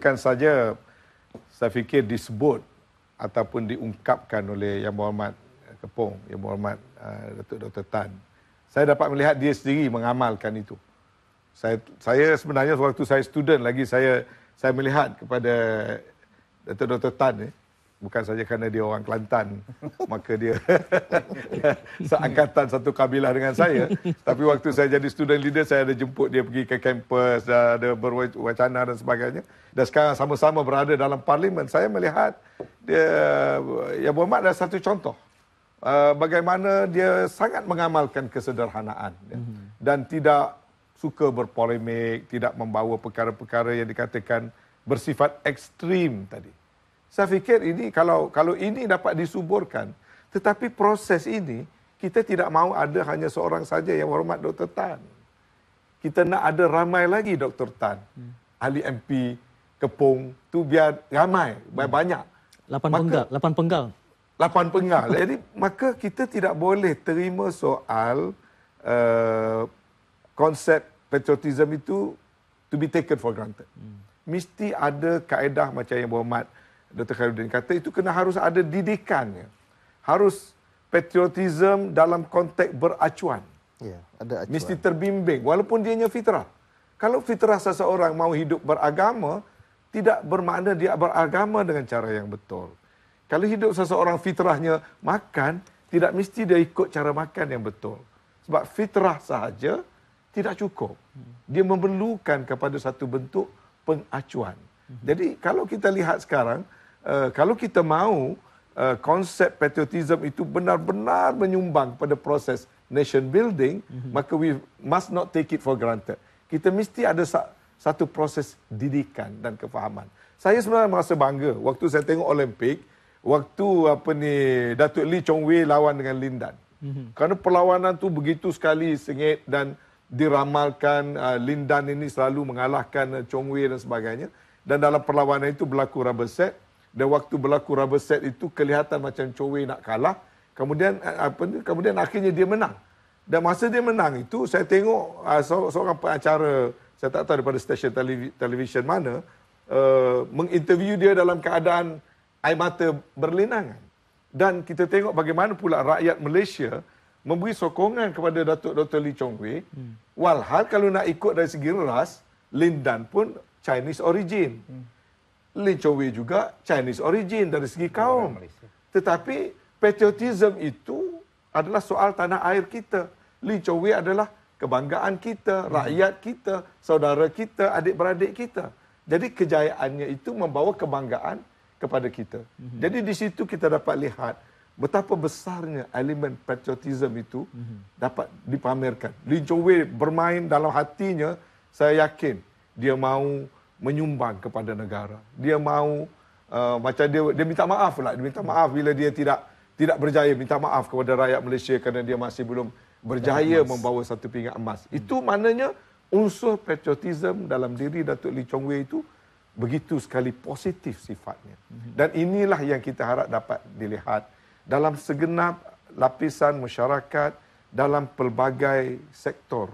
bukan saja saya fikir disebut ataupun diungkapkan oleh Yang Berhormat Kepong, Yang Berhormat Datuk Dr. Tan. Saya dapat melihat dia sendiri mengamalkan itu. Saya sebenarnya waktu saya student lagi, saya melihat kepada Datuk Dr. Tan bukan saja kerana dia orang Kelantan, maka dia seangkatan satu kabilah dengan saya. Tapi waktu saya jadi student leader, saya ada jemput dia pergi ke kampus, ada berwacana dan sebagainya. Dan sekarang sama-sama berada dalam parlimen. Saya melihat dia, Yang Berhormat adalah satu contoh. Bagaimana dia sangat mengamalkan kesederhanaan. Dan tidak suka berpolemik, tidak membawa perkara-perkara yang dikatakan bersifat ekstrim tadi. Saya fikir ini kalau ini dapat disuburkan, tetapi proses ini kita tidak mahu ada hanya seorang saja Yang Berhormat Dr. Tan. Kita nak ada ramai lagi Dr. Tan, ahli MP, Kepong, tu biar ramai, banyak. 8 penggal. Jadi maka kita tidak boleh terima soal konsep patriotism itu to be taken for granted. Mesti ada kaedah macam Yang Berhormat Dr. Khairuddin kata, itu harus ada didikannya. Harus patriotism dalam konteks beracuan. Ya, ada acuan. Mesti terbimbing, walaupun dianya fitrah. Kalau fitrah seseorang mau hidup beragama, tidak bermakna dia beragama dengan cara yang betul. Kalau hidup seseorang fitrahnya makan, tidak mesti dia ikut cara makan yang betul. Sebab fitrah sahaja tidak cukup. Dia memerlukan kepada satu bentuk pengacuan. Jadi kalau kita lihat sekarang, kalau kita mahu konsep patriotism itu benar-benar menyumbang pada proses nation building, maka we must not take it for granted. Kita mesti ada satu proses didikan dan kefahaman. Saya sebenarnya merasa bangga waktu saya tengok Olimpik, waktu Datuk Lee Chong Wei lawan dengan Lin Dan. Kerana perlawanan tu begitu sekali sengit dan diramalkan Lin Dan ini selalu mengalahkan Chong Wei dan sebagainya. Dan dalam perlawanan itu berlaku rubber set. Dan waktu berlaku rubber set itu kelihatan macam Chong Wei nak kalah. Kemudian akhirnya dia menang. Dan masa dia menang itu, saya tengok seorang pengacara, saya tak tahu daripada stesen televisyen mana, menginterview dia dalam keadaan air mata berlinangan. Dan kita tengok bagaimana pula rakyat Malaysia memberi sokongan kepada Datuk Dr. Lee Chong Wei. Walhal kalau nak ikut dari segi ras, Lin Dan pun Chinese origin. Lee Chong Wei juga Chinese origin dari segi kaum. Tetapi patriotism itu adalah soal tanah air kita. Lee Chong Wei adalah kebanggaan kita, rakyat kita, saudara kita, adik-beradik kita. Jadi kejayaannya itu membawa kebanggaan kepada kita. Jadi di situ kita dapat lihat betapa besarnya elemen patriotism itu dapat dipamerkan. Lee Chong Wei bermain dalam hatinya, saya yakin dia mahu menyumbang kepada negara. Dia mahu macam dia minta maaf lah. Dia minta maaf bila dia tidak berjaya. Minta maaf kepada rakyat Malaysia kerana dia masih belum berjaya membawa satu pinggan emas. Itu maknanya unsur patriotism dalam diri Datuk Lee Chong Wei itu begitu sekali positif sifatnya. Dan inilah yang kita harap dapat dilihat dalam segenap lapisan masyarakat, dalam pelbagai sektor.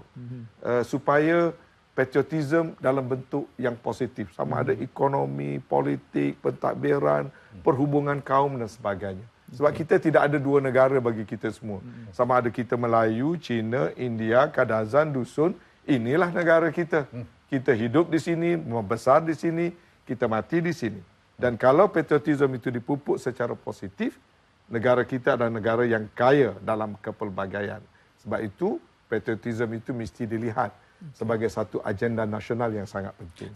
Supaya patriotism dalam bentuk yang positif. Sama ada ekonomi, politik, pentadbiran, perhubungan kaum dan sebagainya. Sebab kita tidak ada dua negara bagi kita semua. Sama ada kita Melayu, Cina, India, Kadazan, Dusun. Inilah negara kita. Kita hidup di sini, membesar di sini, kita mati di sini. Dan kalau patriotism itu dipupuk secara positif, negara kita adalah negara yang kaya dalam kepelbagaian. Sebab itu, patriotism itu mesti dilihat sebagai satu agenda nasional yang sangat penting.